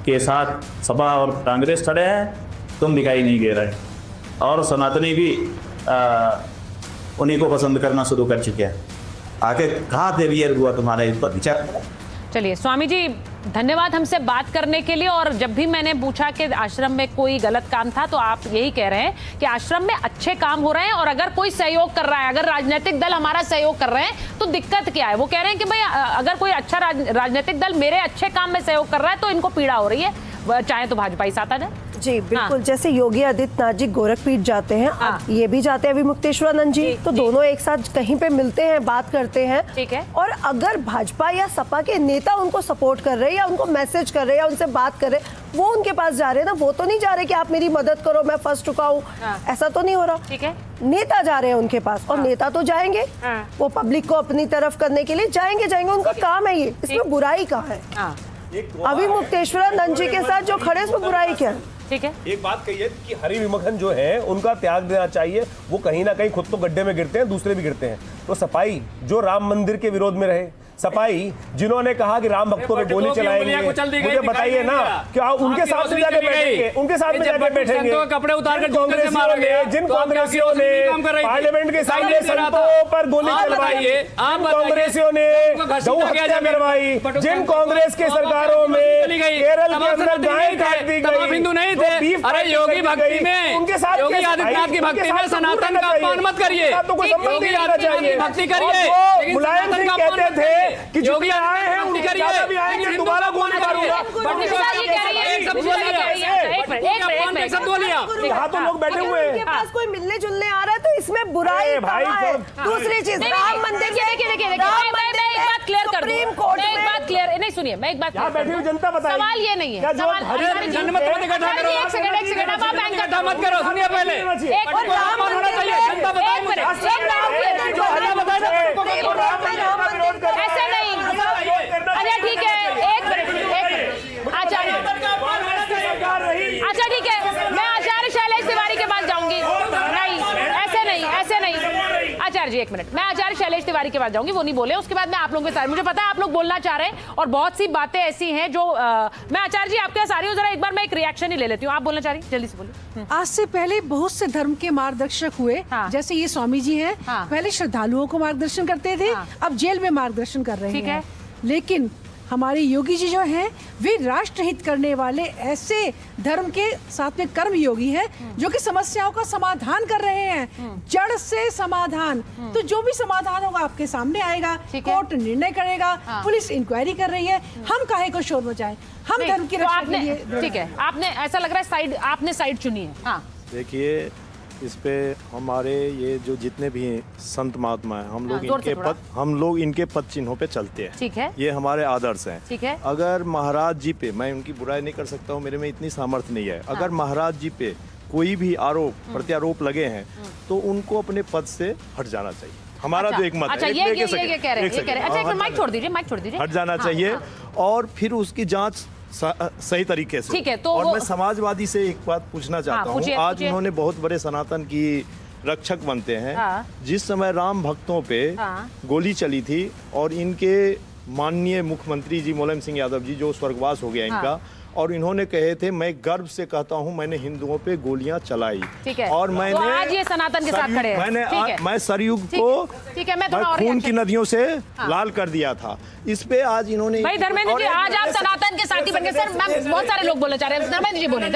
के साथ सपा और कांग्रेस खड़े हैं, तुम दिखाई नहीं दे रहे, और सनातनी भी उन्हीं को पसंद करना शुरू कर चुके हैं। आगे कहाँ से रियल हुआ तुम्हारा इस पर विचार? चलिए स्वामी जी, धन्यवाद हमसे बात करने के लिए। और जब भी मैंने पूछा कि आश्रम में कोई गलत काम था, तो आप यही कह रहे हैं कि आश्रम में अच्छे काम हो रहे हैं, और अगर कोई सहयोग कर रहा है, अगर राजनीतिक दल हमारा सहयोग कर रहे हैं तो दिक्कत क्या है? वो कह रहे हैं कि भाई अगर कोई अच्छा राजनीतिक दल मेरे अच्छे काम में सहयोग कर रहा है तो इनको पीड़ा हो रही है, चाहे तो भाजपा ही साथ आ जाए। जी बिल्कुल। जैसे योगी आदित्यनाथ जी गोरखपीठ जाते हैं, ये भी जाते हैं अभी मुक्तेश्वरानंद जी, तो दोनों एक साथ कहीं पे मिलते हैं, बात करते हैं। ठीक है। और अगर भाजपा या सपा के नेता उनको सपोर्ट कर रहे हैं या उनको मैसेज कर रहे हैं या उनसे बात कर रहे हैं, वो उनके पास जा रहे हैं ना, वो तो नहीं जा रहे कि आप मेरी मदद करो, मैं फंस चुका हूँ, ऐसा तो नहीं हो रहा। ठीक है। नेता जा रहे हैं उनके पास, और नेता तो जाएंगे, वो पब्लिक को अपनी तरफ करने के लिए जाएंगे, उनका काम है ये, इसमें बुराई कहाँ है? अभी मुक्तेश्वरानंद जी के साथ जो खड़े इसमें बुराई क्या है? ठीक है। एक बात कहिए कि हरि विमखन जो है उनका त्याग देना चाहिए। वो कहीं ना कहीं खुद तो गड्ढे में गिरते हैं, दूसरे भी गिरते हैं। तो सपाई जो राम मंदिर के विरोध में रहे, सपाई जिन्होंने कहा कि राम भक्तों पे गोली चलाएंगे, मुझे बताइए ना, क्या उनके साथ में जाके बैठेंगे? उनके साथ में जाके बैठेंगे? कपड़े उतार कर जिन कांग्रेसियों ने पार्लियामेंट के सामने संतों पर गोली चलवाई, कांग्रेसियों ने गौ हत्या करवाई, जिन कांग्रेस के सरकारों में केरल के अंदर गाय काट दी गई, हिंदू नहीं थे। अरे योगी भक्ति में, उनके साथ योगी आदित्यनाथ की भक्ति में सनातन का अपमान मत करिए, योगी आदित्यनाथ की भक्ति करिए। मुलायम सिंह कहते थे कि योगी जितने आए हैं उनके ज्यादा भी आएंगे, दोबारा गोली मारूंगा। यहाँ तो लोग बैठे हुए हैं, उनके पास कोई मिलने जुलने आ रहा है तो इसमें बुराई कहाँ है? दूसरी चीज, राम मंदिर क्लियर कर सुप्रीम कोर्ट में नहीं सुनिए, मैं एक बात यहाँ बैठी हुई जनता बताएगी। सवाल ये नहीं है, क्या जो सवाल हरे जनमत मत इकट्ठा करो, एक सेकंड अब आप इकट्ठा मत करो, सुनिए पहले एक और राम होना चाहिए, जनता बताए मुझे। जो हल्ला बताए ना, ऐसे नहीं। अच्छा ठीक है, एक मिनट आचार्य, अच्छा ठीक है, मैं आचार्य शैलेश तिवारी के पास जाऊंगी। नहीं ऐसे नहीं आचार्य जी, एक मिनट, मैं आचार्य शैलेश तिवारी के पास जाऊंगी, वो नहीं बोले, उसके बाद मैं आप लोगों के साथ, मुझे पता है आप लोग बोलना चाह रहे हैं और बहुत सी बातें ऐसी हैं जो मैं आचार्य जी आपके साथ आ रही हूँ, जरा एक बार मैं एक रिएक्शन ही ले लेती हूँ। आप बोलना चाह रही, जल्दी से बोलिए। आज से पहले बहुत से धर्म के मार्गदर्शक हुए, जैसे ये स्वामी जी हैं, पहले श्रद्धालुओं को मार्गदर्शन करते थे, अब जेल में मार्गदर्शन कर रहे हैं। लेकिन हमारे योगी जी जो हैं वे राष्ट्रहित करने वाले ऐसे धर्म के साथ में कर्म योगी हैं जो कि समस्याओं का समाधान कर रहे हैं, जड़ से समाधान। तो जो भी समाधान होगा आपके सामने आएगा, कोर्ट निर्णय करेगा, पुलिस इंक्वायरी कर रही है, हम काहे को शोर मचाएं? हम धर्म की रक्षा के लिए। ठीक है, आपने ऐसा लग रहा है साइड, आपने साइड चुनी है। हाँ देखिए, इस पे हमारे ये जो जितने भी संत महात्मा हैं, हम लोग इनके पद चिन्हों पे चलते हैं। ठीक है, ये हमारे आदर्श हैं। ठीक है, अगर महाराज जी पे, मैं उनकी बुराई नहीं कर सकता हूँ, मेरे में इतनी सामर्थ्य नहीं है, अगर महाराज जी पे कोई भी आरोप प्रत्यारोप लगे हैं तो उनको अपने पद से हट जाना चाहिए। हमारा जो एक मत है, अच्छा ये कह रहे हैं, अच्छा माइक छोड़ दीजिए, हट जाना चाहिए और फिर उसकी जांच सही तरीके से। ठीक है, तो और मैं समाजवादी से एक बात पूछना चाहता हूँ। आज उन्होंने बहुत बड़े सनातन की रक्षक बनते हैं। जिस समय राम भक्तों पे गोली चली थी और इनके माननीय मुख्यमंत्री जी मुलायम सिंह यादव जी, जो स्वर्गवास हो गया इनका, और इन्होंने कहे थे, मैं गर्व से कहता हूं मैंने हिंदुओं पे गोलियां चलाई। ठीक है, और मैंने तो आज ये सनातन के साथ खड़े हैं। मैं सरयुग को खून की नदियों से लाल कर दिया था। इस पे आज इन्होंने, भाई धर्मेंद्र जी आज आप सनातन के साथी बन गए। सर मैं बहुत सारे लोग बोलना चाह रहे हैं, धर्मेंद्र जी बोले,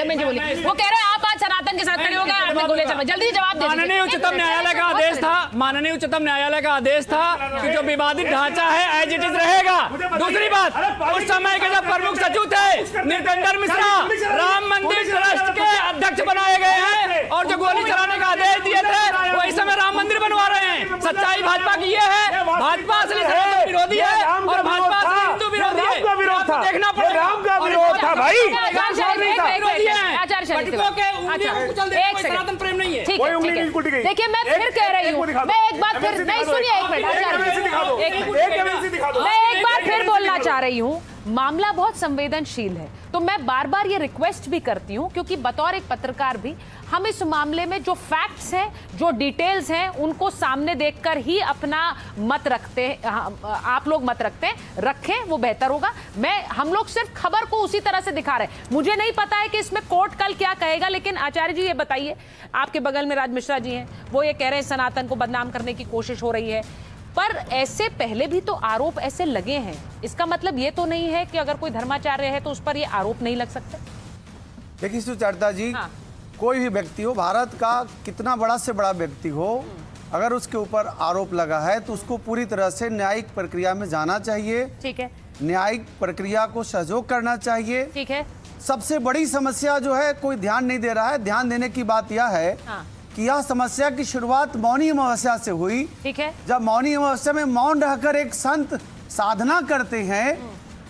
वो कह रहे हैं आप आज सनातन के साथ खड़े हो गए, आपने गोली चलवाई। जल्दी जवाब दीजिए। माननीय उच्चतम न्यायालय का आदेश था, माननीय उच्चतम न्यायालय का आदेश था कि जो विवादित ढांचा है एज इट इज रहेगा। दूसरी बात, उस समय के जब प्रमुख सचिव थे नीलकंठन मिश्रा, राम मंदिर ट्रस्ट के अध्यक्ष बनाए गए हैं और जो गोली चलाने का आदेश दिए थे वो इस समय राम मंदिर बनवा रहे हैं। सच्चाई भाजपा की ये है, भाजपा असली सनातन विरोधी है और भाजपा असली हिंदू विरोधी है। देखना पड़ेगा, राम का विरोध था भाई। सनातन प्रेम नहीं है। देखिए मैं फिर कह रही हूँ, मैं एक बात फिर, नहीं सुनिए एक मिनट, मैं एक बार फिर बोलना चाह रही हूँ, मामला बहुत संवेदनशील है, तो मैं बार बार ये रिक्वेस्ट भी करती हूँ क्योंकि बतौर एक पत्रकार भी हम इस मामले में जो फैक्ट्स हैं, जो डिटेल्स हैं, उनको सामने देखकर ही अपना मत रखते हैं, आप लोग मत रखें, वो बेहतर होगा। हम लोग सिर्फ खबर को उसी तरह से दिखा रहे हैं। मुझे नहीं पता है कि इसमें कोर्ट कल क्या कहेगा, लेकिन आचार्य जी ये बताइए, आपके बगल में राज मिश्रा जी हैं, वो ये कह रहे हैं सनातन को बदनाम करने की कोशिश हो रही है, पर ऐसे पहले भी तो आरोप ऐसे लगे हैं। इसका मतलब ये तो नहीं है कि अगर कोई धर्माचार्य है तो उस पर ये आरोप नहीं लग सकते। देखिए सुचरिता जी, कोई भी व्यक्ति हो, भारत का कितना बड़ा से बड़ा व्यक्ति हो, अगर उसके ऊपर आरोप लगा है तो उसको पूरी तरह से न्यायिक प्रक्रिया में जाना चाहिए। ठीक है, न्यायिक प्रक्रिया को सहयोग करना चाहिए। ठीक है, सबसे बड़ी समस्या जो है कोई ध्यान नहीं दे रहा है। ध्यान देने की बात यह है कि यह समस्या की शुरुआत मौनी अमावस्या से हुई। ठीक है, जब मौनी अमावस्या में मौन रहकर एक संत साधना करते हैं,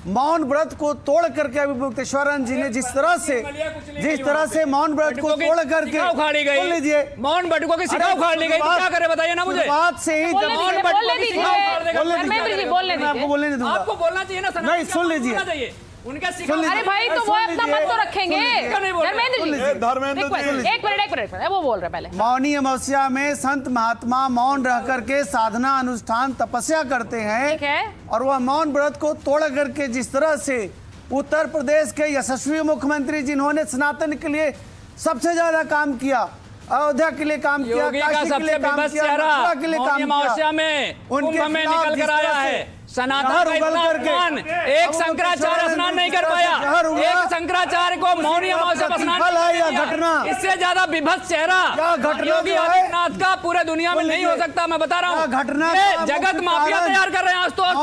मौन व्रत को तोड़ करके अभी मुक्तेश्वरन जी ने जिस तरह से मौन व्रत को तोड़ करके उखाड़ी गई, लीजिए मौन बटुकों की शिखा उखाड़ ली गई, तो क्या करे बताइए ना मुझे। बात से ही मौन बटुकों की शिखा उखाड़ देगा, आपको बोलने नहीं दूंगा। आपको बोलना चाहिए ना, नहीं सुन लीजिए, उनका अरे भाई तो वो अपना मत तो रखेंगे। धर्मेंद्र जी एक मिनट वो बोल रहे पहले। मौनी अमावस्या में संत महात्मा मौन रह करके साधना अनुष्ठान तपस्या करते हैं। ठीक है, और वह मौन व्रत को तोड़ करके जिस तरह से उत्तर प्रदेश के यशस्वी मुख्यमंत्री जिन्होंने सनातन के लिए सबसे ज्यादा काम किया, अयोध्या के लिए काम किया, काशी के लिए काम किया, मथुरा के लिए काम किया, उनके में निकल कर आया है। सनातन एक शंकराचार्य स्नान नहीं कर पाया, एक शंकराचार्य को मौनी अमावस्या पर प्रतिफल है या घटना? इससे ज्यादा विभत्स चेहरा योगी आदित्यनाथ का पूरे दुनिया में नहीं हो सकता। मैं बता रहा हूँ, घटना जगत माफिया तैयार कर रहे हैं आशुतोष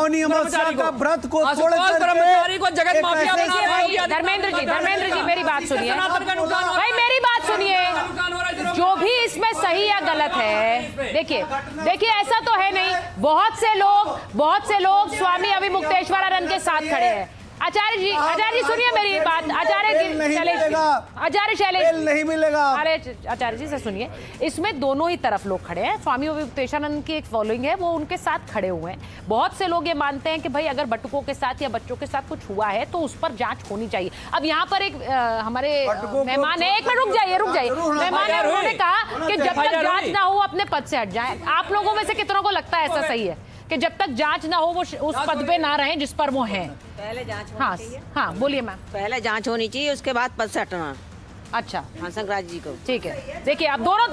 व्रत को ब्रह्मचारी को जगत माफिया बना रहे हैं। धर्मेंद्र जी मेरी बात सुनिए भाई, मेरी बात सुनिए। जो भी इसमें सही या गलत है, देखिए ऐसा तो है नहीं। बहुत से लोग स्वामी अभिमुक्तेश्वरानंद के साथ खड़े हैं। आचार्य जी सुनिए मेरी बात। आचार्य शैलेश नहीं मिलेगा। अरे आचार्य जी से सुनिए, इसमें दोनों ही तरफ लोग खड़े हैं। स्वामी अभिमुक्तेश्वरानंद की एक फॉलोइंग है, वो उनके साथ खड़े हुए हैं। बहुत से लोग ये मानते हैं कि भाई अगर बटुकों के साथ या बच्चों के साथ कुछ हुआ है तो उस पर जांच होनी चाहिए। अब यहाँ पर एक हमारे मेहमान है, एक मिनट रुक जाइए। मेहमान है, उन्होंने कहा कि जब तक जांच ना हो अपने पद से हट जाए। आप लोगों में से कितनों को लगता है ऐसा सही है कि जब तक जांच ना हो वो उस पद पे ना रहें जिस पर वो हैं? पहले जांच होनी चाहिए। हाँ बोलिए मैम। पहले जांच होनी चाहिए, उसके बाद पद से हटना। अच्छा हाँ, शंकराचार्य जी को ठीक है। देखिए आप दोनों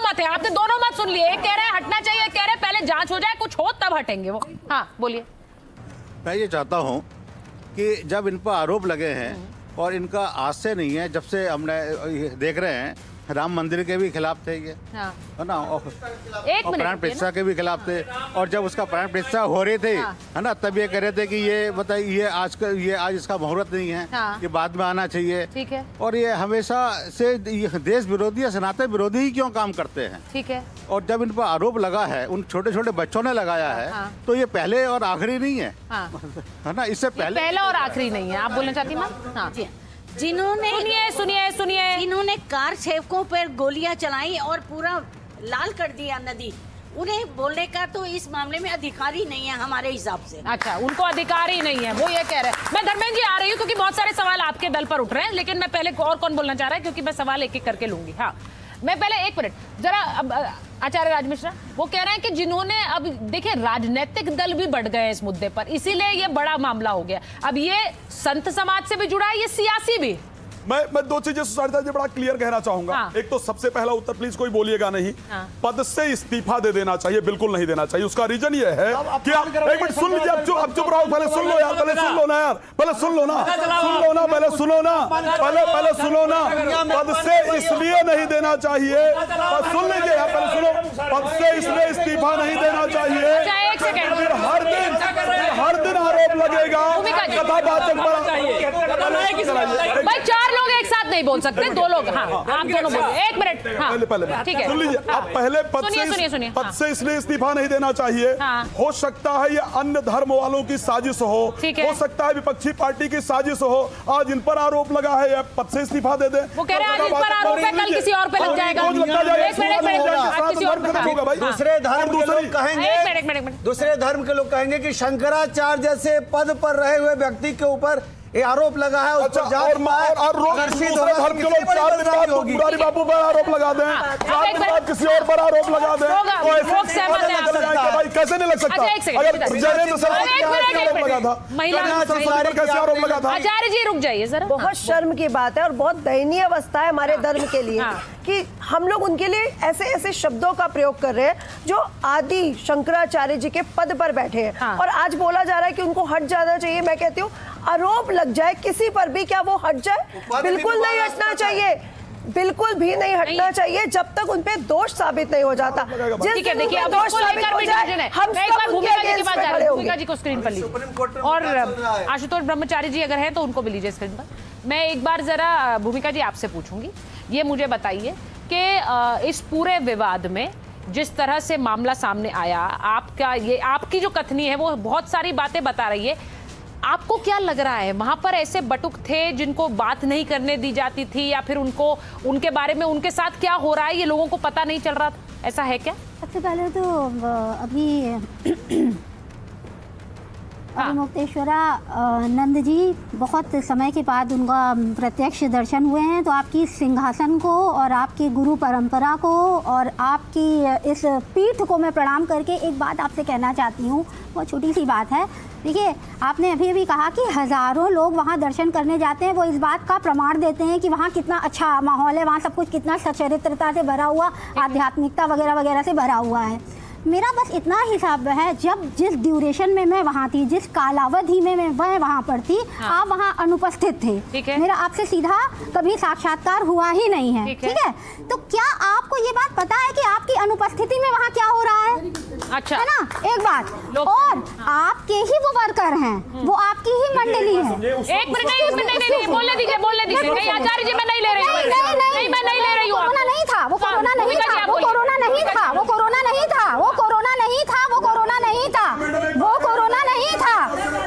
मत है, आपने दोनों मत सुन लिए। एक कह रहे हैं हटना चाहिए, एक कह रहे हैं पहले जांच हो जाए, कुछ हो तब हटेंगे वो। हाँ बोलिए। मैं ये चाहता हूँ कि जब इन पर आरोप लगे हैं और इनका आज से नहीं है, जब से हमने देख रहे हैं राम मंदिर के भी खिलाफ थे ये, है ना, और प्राण प्रतिष्ठा के भी खिलाफ थे। और जब उसका प्राण प्रतिष्ठा हो रही थी, है ना, तब ये कह रहे थे कि ये बताइए ये आज इसका मुहूर्त नहीं है, ये बाद में आना चाहिए। ठीक है। और ये हमेशा से देश विरोधी या सनातन विरोधी ही क्यों काम करते हैं? ठीक है। और जब इन पर आरोप लगा है, उन छोटे छोटे बच्चों ने लगाया है, तो ये पहले और आखिरी नहीं है, है ना, इससे पहले और आखिरी नहीं है। आप बोलना चाहती हैं? हाँ जिन्होंने सुनिए जिन्होंने कार सेवकों पर गोलियां चलाई और पूरा लाल कर दिया नदी, उन्हें बोलने का तो इस मामले में अधिकार ही नहीं है हमारे हिसाब से। अच्छा, उनको अधिकार ही नहीं है, वो ये कह रहे हैं। मैं धर्मेंद्र जी आ रही हूँ क्योंकि बहुत सारे सवाल आपके दल पर उठ रहे हैं, लेकिन मैं पहले और कौन बोलना चाह रहा है, क्योंकि मैं सवाल एक एक करके लूंगी। हाँ मैं पहले एक मिनट जरा आचार्य राज मिश्रा, वो कह रहे हैं कि जिन्होंने अब देखिए राजनीतिक दल भी बढ़ गए इस मुद्दे पर, इसीलिए ये बड़ा मामला हो गया। अब ये संत समाज से भी जुड़ा है, ये सियासी भी। मैं दो चीजें सुचारिता जी बड़ा क्लियर कहना चाहूंगा। एक तो सबसे पहला उत्तर, प्लीज कोई बोलिएगा नहीं, पद से इस्तीफा दे देना चाहिए, बिल्कुल नहीं देना चाहिए। उसका रीजन ये है कि आप एक मिनट सुन लीजिए, अब चुप रहो, पहले सुन लो यार, पहले सुन लो ना यार, पहले सुन लो ना, पहले सुनो ना। पद से इसलिए नहीं देना चाहिए, सुन लीजिए यार, पहले सुनो, पद से इसलिए इस्तीफा नहीं देना चाहिए। फिर हर दिन आरोप लगेगा कथावाचक भाई, चार लोग एक साथ नहीं बोल सकते, दो लोग। हाँ आप दोनों बोलिए, एक मिनट। हाँ पहले ठीक है, सुन लीजिए। अब पहले पद से इसलिए इस्तीफा नहीं देना चाहिए। हो सकता है ये अन्य धर्म वालों की साजिश हो सकता है विपक्षी पार्टी की साजिश हो। आज इन पर आरोप लगा है, पद से इस्तीफा दे दे। वो कह रहे हैं आज इन पर आरोप है, कल किसी और पे लग जाएगा। दूसरे धर्म के लोग कहेंगे, दूसरे धर्म के लोग कहेंगे कि शंकराचार्य जैसे पद पर रहे हुए व्यक्ति के ऊपर ये आरोप लगा है। अच्छा, और दूसरे धर्म के लोग 4 दिन बाद मुरारी बापू पर आरोप लगा दें, 4 दिन बाद किसी और पर आरोप लगा दें, भाई कैसे नहीं लग सकता? अगर जयेंद्र सरस्वती आरोप लगा था, कैसे आरोप लगा था? आचार्य जी रुक जाइए जरा। बहुत शर्म की बात है और बहुत दयनीय अवस्था है हमारे धर्म के लिए कि हम लोग उनके लिए ऐसे ऐसे शब्दों का प्रयोग कर रहे हैं जो आदि शंकराचार्य जी के पद पर बैठे हैं। और आज बोला जा रहा है कि उनको हट जाना चाहिए। मैं कहती हूँ आरोप लग जाए किसी पर भी, क्या वो हट जाए? बिल्कुल नहीं हटना चाहिए, बिल्कुल भी नहीं हटना चाहिए जब तक उन पे दोष साबित नहीं हो जाता। ठीक है, देखिए अब दोष साबित हो जाए, हम एक बार भूमिका जी के पास जा रहे हैं। भूमिका जी को स्क्रीन पर लीजिए और आशुतोष ब्रह्मचारी जी अगर हैं तो उनको भी लीजिए स्क्रीन पर। मैं एक बार जरा भूमिका जी आपसे पूछूंगी, ये मुझे बताइए कि इस पूरे विवाद में जिस तरह से मामला सामने आया, आपकी जो कथनी है वो बहुत सारी बातें बता रही है। आपको क्या लग रहा है, वहां पर ऐसे बटुक थे जिनको बात नहीं करने दी जाती थी, या फिर उनके बारे में उनके साथ क्या हो रहा है ये लोगों को पता नहीं चल रहा था? ऐसा है क्या? सबसे पहले तो अभी अभिमुक्तेश्वरानंद जी बहुत समय के बाद उनका प्रत्यक्ष दर्शन हुए हैं, तो आपकी सिंहासन को और आपकी गुरु परंपरा को और आपकी इस पीठ को मैं प्रणाम करके एक बात आपसे कहना चाहती हूँ। बहुत छोटी सी बात है। देखिए, आपने अभी अभी कहा कि हज़ारों लोग वहाँ दर्शन करने जाते हैं, वो इस बात का प्रमाण देते हैं कि वहाँ कितना अच्छा माहौल है, वहाँ सब कुछ कितना सचरित्रता से भरा हुआ, आध्यात्मिकता वगैरह वगैरह से भरा हुआ है। मेरा बस इतना हिसाब है, जब जिस ड्यूरेशन में मैं वहाँ थी, जिस कालावधि में मैं वहाँ पर थी, आप वहाँ अनुपस्थित थे। ठीक है। मेरा आपसे सीधा कभी साक्षात्कार हुआ ही नहीं है। ठीक है। तो क्या आपको ये बात पता है कि आपकी अनुपस्थिति में वहाँ क्या हो रहा है? अच्छा, है ना, एक बात। और आपके ही वो वर्कर हैं, वो आपकी ही मंडली है। एक मिनट नहीं, बोलने दीजिए। नहीं आचार्य जी, मैं नहीं ले रही हूँ। नहीं, मैं नहीं ले रही हूँ। कोरोना नहीं था, वो कोरोना नहीं था, वो कोरोना नहीं था, वो कोरोना नहीं था, वो कोरोना नहीं था, वो कोरोना नहीं था, वो कोरोना नहीं था।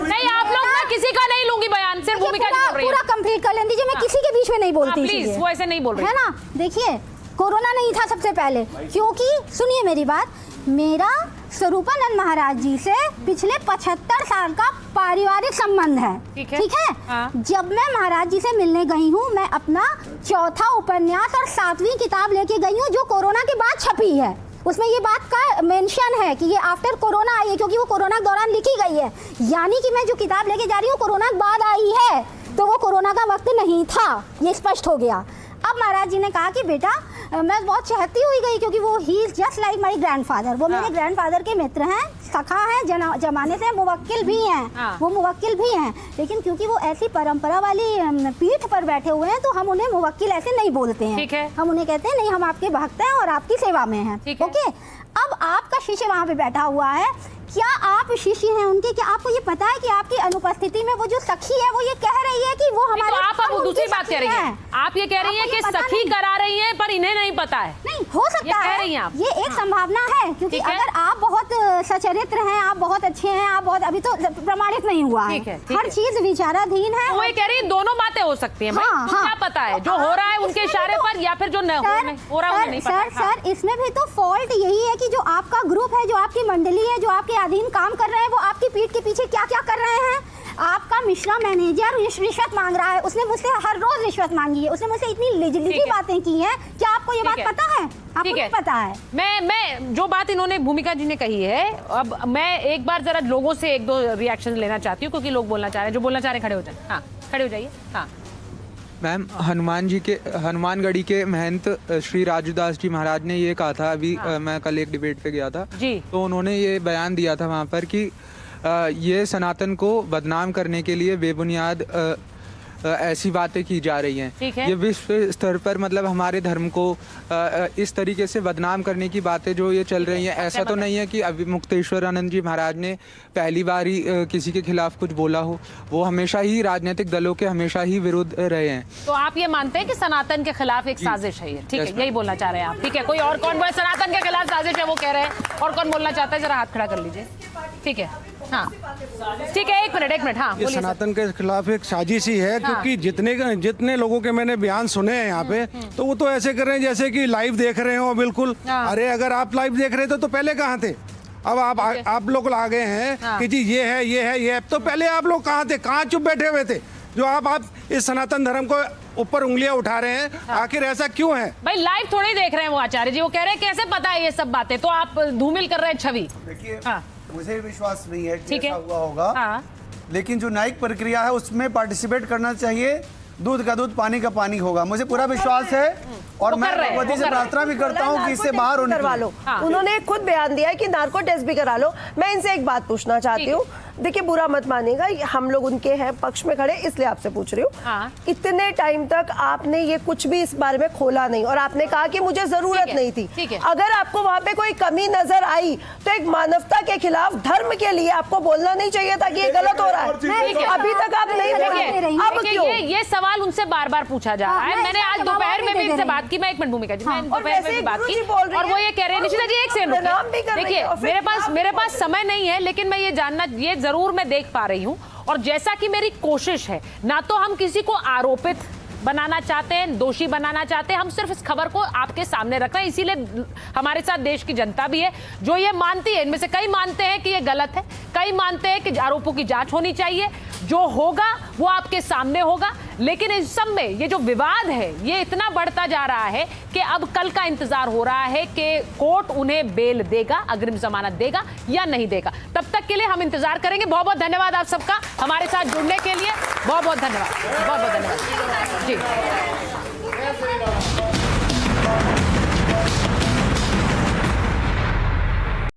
नहीं, आप लोग, मैं किसी का नहीं लूंगी बयान, सिर्फ भूमिका जी बोल रही है। पूरा कंप्लीट कर लें दीजिए, मैं किसी के बीच में नहीं बोलती। प्लीज, वो ऐसे नहीं बोल रही है ना। देखिए, कोरोना नहीं था सबसे पहले, क्योंकि सुनिए मेरी बात, मेरा स्वरूपानंद महाराज जी से पिछले 75 साल का पारिवारिक संबंध है। ठीक है। हाँ। जब मैं महाराज जी से मिलने गई हूँ, मैं अपना चौथा उपन्यास और 7वीं किताब लेके गई हूँ, जो कोरोना के बाद छपी है। उसमें ये बात का मेंशन है कि ये आफ्टर कोरोना आई है, क्योंकि वो कोरोना के दौरान लिखी गई है। यानी कि मैं जो किताब लेके जा रही हूँ कोरोना के बाद आई है, तो वो कोरोना का वक्त नहीं था, ये स्पष्ट हो गया। अब महाराज जी ने कहा कि बेटा, मैं बहुत चहकती हुई गई, क्योंकि वो he is just like my grandfather, वो मेरे ग्रैंडफादर के मित्र हैं, सखा हैं, जमाने से मुवक्किल भी हैं, वो मुवक्किल भी हैं। लेकिन क्योंकि वो ऐसी परंपरा वाली पीठ पर बैठे हुए हैं, तो हम उन्हें मुवक्किल ऐसे नहीं बोलते हैं। ठीक है। हम उन्हें कहते हैं नहीं, हम आपके भक्त हैं और आपकी सेवा में हैं। ओके। अब आपका शिष्य वहाँ पे बैठा हुआ है, क्या आप शिष्य हैं उनके? क्या आपको ये पता है कि आपकी अनुपस्थिति में वो जो सखी है, वो ये कह रही है कि वो हमारे, तो आप अब दूसरी बात कह रही हैं। आप ये कह रही हैं कि सखी करा रही हैं, पर इन्हें नहीं पता है। नहीं हो सकता है, कह रही हैं आप। ये एक संभावना है, क्योंकि अगर आप बहुत सचरित्र हैं, आप बहुत अच्छे हैं, आप बहुत, अभी तो प्रमाणित नहीं हुआ है, हर चीज विचाराधीन है। वो ये कह रही है दोनों बातें हो सकती हैं। हाँ, क्या पता है जो हो रहा है उनके इशारे पर, या फिर जो हो रहा है नहीं पता। सर, इसमें भी तो फॉल्ट यही है कि जो आपका ग्रुप है, जो आपकी मंडली है, जो आपके अधीन काम कर रहे हैं, वो आपकी पीठ के पीछे क्या क्या कर रहे हैं। आपका मिश्रा मैनेजर रिश्वत मांग रहा है, उसने मुझसे हर रोज रिश्वत मांगी है, उसने मुझसे इतनी लिजी बातें की हैं। क्या आपको ये बात पता है? आपको नहीं पता है? मैं जो बात इन्होंने भूमिका जी ने कही है, अब मैं एक बार जरा लोगों से 1-2 रिएक्शन लेना चाहती हूँ, क्योंकि लोग बोलना चाह रहे हैं, जो बोलना चाह रहे हैं खड़े हो जाए। हाँ, खड़े हो जाइए। हाँ मैम, हनुमानगढ़ी के महंत श्री राजूदास जी महाराज ने ये कहा था, अभी मैं कल एक डिबेट पे गया था जी, तो उन्होंने ये बयान दिया था वहाँ पर कि ये सनातन को बदनाम करने के लिए बेबुनियाद ऐसी बातें की जा रही हैं। ये विश्व स्तर पर मतलब हमारे धर्म को इस तरीके से बदनाम करने की बातें जो ये चल रही हैं, ऐसा तो नहीं है कि अभी मुक्तेश्वरानंद जी महाराज ने पहली बार ही किसी के खिलाफ कुछ बोला हो, वो हमेशा ही राजनीतिक दलों के हमेशा ही विरुद्ध रहे हैं। तो आप ये मानते हैं कि सनातन के खिलाफ एक साजिश है ये? ठीक है, यही बोलना चाह रहे हैं आप। ठीक है, कोई और कौन बोले सनातन के खिलाफ साजिश है, वो कह रहे हैं, और कौन बोलना चाहता है? जरा हाथ खड़ा कर लीजिए। ठीक है, हाँ ठीक है, एक मिनट। हाँ, ये सनातन के खिलाफ एक साजिश ही है, क्योंकि जितने लोगों के मैंने बयान सुने हैं यहाँ पे, तो वो तो ऐसे कर रहे हैं जैसे कि लाइव देख रहे हो बिल्कुल। अरे अगर आप लाइव देख रहे थे तो पहले कहाँ थे? अब आप लोग आ गए हैं कि जी ये है, तो पहले आप लोग कहाँ थे? कहाँ चुप बैठे हुए थे जो आप इस सनातन धर्म को ऊपर उंगलियां उठा रहे हैं? आखिर ऐसा क्यों है? भाई लाइव थोड़ी देख रहे हैं वो आचार्य जी, वो कह रहे हैं कैसे पता है ये सब बातें, तो आप धूमिल कर रहे हैं छवि। देखिए, मुझे विश्वास नहीं है कि ऐसा हुआ होगा। हाँ। लेकिन जो न्यायिक प्रक्रिया है उसमें पार्टिसिपेट करना चाहिए, दूध का दूध पानी का पानी होगा, मुझे पूरा विश्वास है। और मैं भगवती से प्रार्थना भी करता हूँ कि इससे बाहर होने करवा लो। उन्होंने खुद बयान दिया है कि नार्को टेस्ट भी करा लो। मैं इनसे एक बात पूछना चाहती हूँ, देखिए बुरा मत मानिएगा, हम लोग उनके हैं पक्ष में खड़े, इसलिए आपसे पूछ रही हूँ। इतने टाइम तक आपने ये कुछ भी इस बारे में खोला नहीं, और आपने कहा कि मुझे जरूरत नहीं थी। अगर आपको वहाँ पे कोई कमी नजर आई तो एक मानवता के खिलाफ, धर्म के लिए आपको बोलना नहीं चाहिए था कि ये गलत हो रहा है। अभी तक आप नहीं बोले, अब क्यों? ये सवाल उनसे बार-बार पूछा जा रहा है। मैंने आज दोपहर में भी इनसे बात की, मैं एक मिनट भूमिका जी, मैंने दोपहर में भी बात की, और वो ये कह रहे हैं, निशिता जी एक सेकंड, देखिए मेरे पास समय नहीं है, लेकिन मैं ये जरूर मैं देख पा रही हूं, और जैसा कि मेरी कोशिश है, ना तो हम किसी को आरोपित बनाना चाहते हैं, दोषी बनाना चाहते हैं, हम सिर्फ इस खबर को आपके सामने रख रहे हैं। इसीलिए हमारे साथ देश की जनता भी है जो ये मानती है, इनमें से कई मानते हैं कि ये गलत है, कई मानते हैं कि आरोपों की जांच होनी चाहिए, जो होगा वो आपके सामने होगा। लेकिन इस सब में ये जो विवाद है ये इतना बढ़ता जा रहा है कि अब कल का इंतजार हो रहा है कि कोर्ट उन्हें बेल देगा, अग्रिम जमानत देगा या नहीं देगा। तब तक के लिए हम इंतजार करेंगे। बहुत बहुत धन्यवाद आप सबका हमारे साथ जुड़ने के लिए, बहुत बहुत धन्यवाद, बहुत बहुत धन्यवाद जी।